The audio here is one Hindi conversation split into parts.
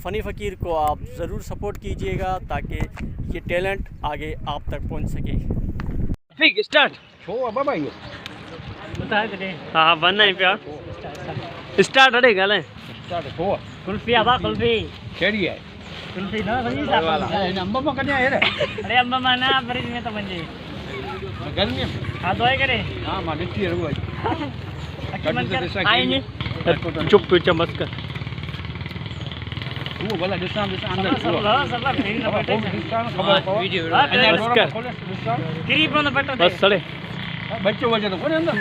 फ़नी फ़कीर को आप ज़रूर सपोर्ट कीजिएगा ताकि ये टैलेंट आगे आप तक पहुंच सके। ठीक स्टार्ट हाँ बनना है प्यार स्टार्ट अरे गले कुल्फी आबा कुल्फी केड़ी है कुल्फी ना बनी वाला नंबर में कन्या है रे अरे अम्मा माना फ्रिज में तो बन जाए गर्मी हाँ तो करे हां मां मिट्टी है आई नहीं चुप चमक कर वो वाला दिशा अंदर वीडियो क्रीप में बैठो बस सड़े बच्चों वजह तो कौन अंदर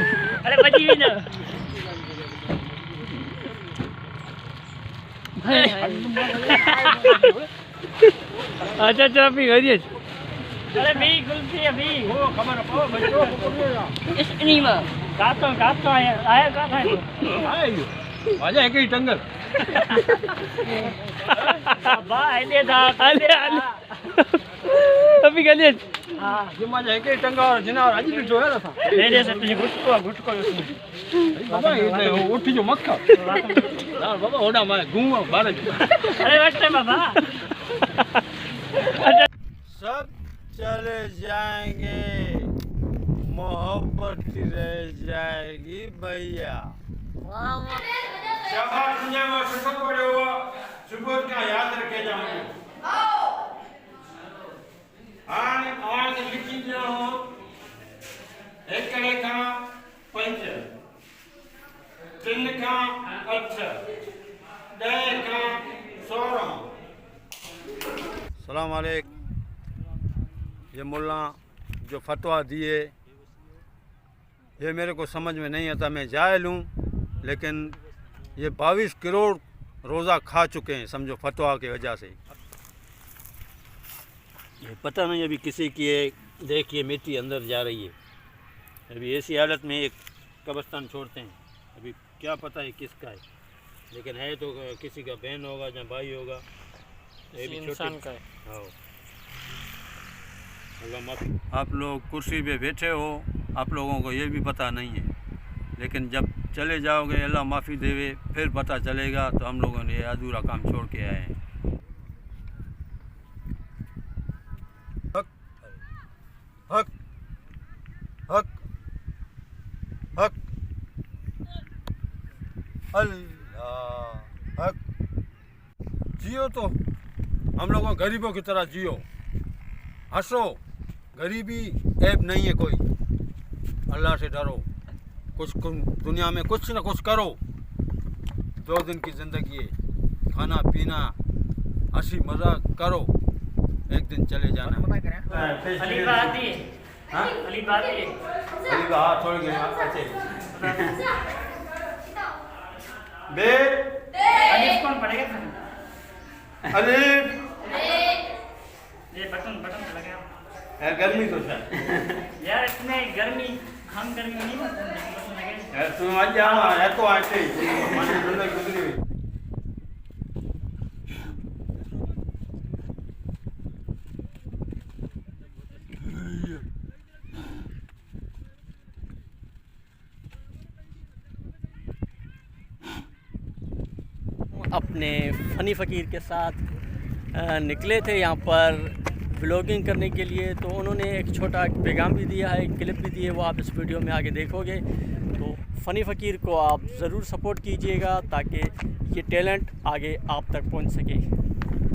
अरे बची भी ना अच्छा अच्छा अभी गई अरे भी कुल्फी अभी वो खबर पाओ बच्चों को कब इतनी में काटो आया का था आयो आजा एक ही टंगल बाय ले दा अरे अभी गली हां जो मजा एक ही टंगा और जिना और अजी जो है था ले ले से तुझे गुटको उसमें बाबा ये उठ जो मत खा यार बाबा ओडा मैं घूम बाहर अरे बैठे बाबा सब चले जाएंगे, मोहब्बत रह जाएगी भैया। शाबाश दुनिया में सुबह पड़े हुआ सुबह का याद रखे जाऊंगे। आवाज लिखी जो एक करे का पंच, तीन का अच्छा, दे का 16। सलाम अलैकुम। ये मुल्ला जो फतवा दिए ये मेरे को समझ में नहीं आता। मैं जाहिल हूँ, लेकिन ये 22 करोड़ रोज़ा खा चुके हैं समझो फतवा की वजह से। ये पता नहीं अभी किसी की देखिए मिट्टी अंदर जा रही है। अभी ऐसी हालत में एक कब्रिस्तान छोड़ते हैं, अभी क्या पता है किसका है, लेकिन है तो किसी का बहन होगा या भाई होगा। ये भी इंसान का है। हाँ, आप लोग कुर्सी पे बैठे हो, आप लोगों को ये भी पता नहीं है, लेकिन जब चले जाओगे अल्लाह माफ़ी देवे फिर पता चलेगा। तो हम लोगों ने ये अधूरा काम छोड़ के आए हैं। हक हक हक हक अल्लाह हक। जियो तो हम लोगों गरीबों की तरह जियो, हंसो। गरीबी ऐब नहीं है कोई। अल्लाह से डरो, कुछ दुनिया में कुछ ना कुछ करो। 2 दिन की ज़िंदगी है, खाना पीना हंसी मजाक करो, एक दिन चले जाना। अलीबा आती है। हाँ अलीबा आती है। अलीबा हाँ थोड़ी अच्छे बे अलीफ कौन पढ़ेगा? अलीफ ये बटन लगा यार गर्मी तो है यार, इसमें गर्मी हम गर्मी नहीं बटन लगे यार। तुम आज जाना है तो आते ही हमारी जिंदगी गुजरी हुई। अपने फ़नी फ़कीर के साथ निकले थे यहाँ पर व्लॉगिंग करने के लिए। तो उन्होंने एक छोटा पैगाम भी दिया है, एक क्लिप भी दी है, वो आप इस वीडियो में आगे देखोगे। तो फ़नी फ़कीर को आप ज़रूर सपोर्ट कीजिएगा ताकि ये टैलेंट आगे आप तक पहुँच सके।